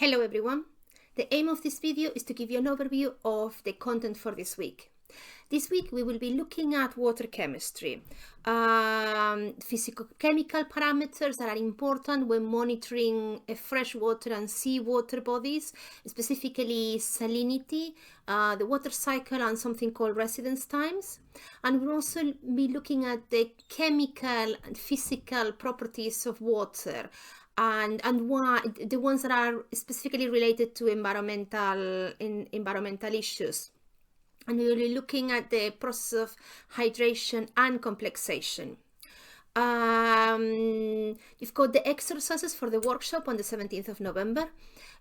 Hello everyone. The aim of this video is to give you an overview of the content for this week. This week we will be looking at water chemistry, physicochemical parameters that are important when monitoring freshwater and seawater bodies, specifically salinity, the water cycle, and something called residence times. And we'll also be looking at the chemical and physical properties of water, and why the ones that are specifically related to environmental issues. And we will be looking at the process of hydration and complexation. You've got the exercises for the workshop on the 17th of November.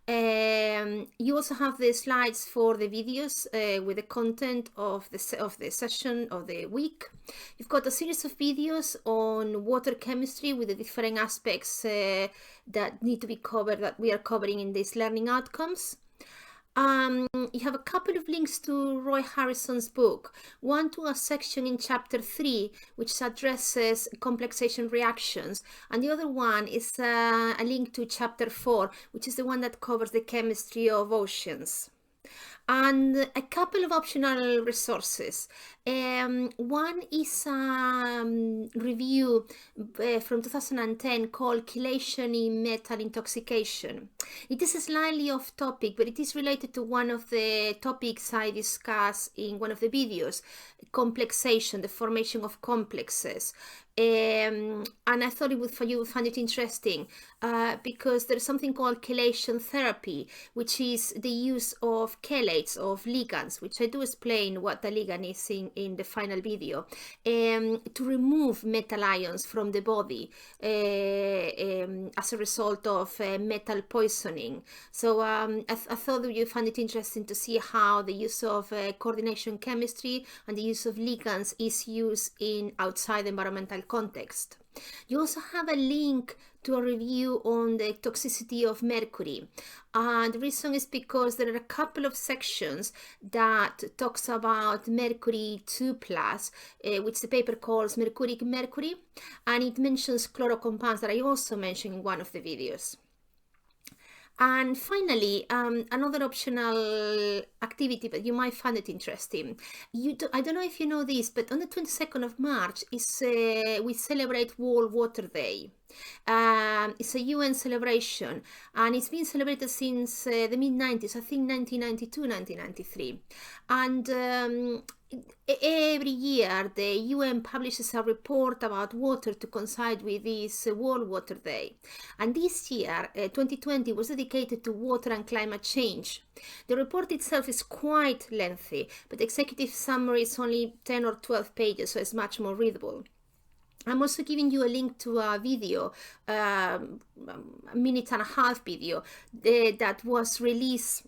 You also have the slides for the videos with the content of the session of the week. You've got a series of videos on water chemistry with the different aspects that need to be covered, that we are covering in these learning outcomes. You have a couple of links to Roy Harrison's book, one to a section in chapter 3 which addresses complexation reactions, and the other one is a link to chapter 4, which is the one that covers the chemistry of oceans. And a couple of optional resources. One is a review from 2010 called Chelation in Metal Intoxication. It is slightly off topic, but it is related to one of the topics I discussed in one of the videos, complexation, the formation of complexes. And I thought you would find it interesting because there's something called chelation therapy, which is the use of chelates, of ligands, which I do explain what the ligand is in the final video, to remove metal ions from the body as a result of metal poisoning. So I thought that you find it interesting to see how the use of coordination chemistry and the use of ligands is used in outside environmental context. You also have a link to a review on the toxicity of mercury. The reason is because there are a couple of sections that talks about mercury 2+, which the paper calls mercuric mercury, and it mentions chlorocompounds that I also mentioned in one of the videos. And finally, another optional activity, but you might find it interesting. I don't know if you know this, but on the 22nd of March we celebrate World Water Day. It's a UN celebration, and it's been celebrated since the mid-90s, I think 1992, 1993. And every year the UN publishes a report about water to coincide with this World Water Day. And this year, 2020, was dedicated to water and climate change. The report itself is quite lengthy, but the executive summary is only 10 or 12 pages, so it's much more readable. I'm also giving you a link to a video, a minute and a half video that was released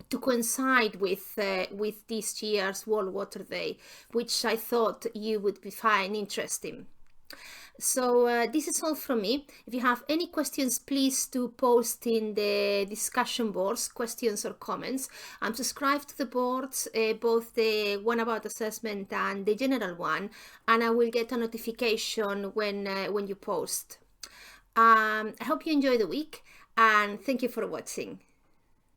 to coincide with this year's World Water Day, which I thought you would find interesting. So this is all from me. If you have any questions, please do post in the discussion boards, questions or comments. I'm subscribed to the boards, both the one about assessment and the general one, and I will get a notification when you post. I hope you enjoy the week, and thank you for watching.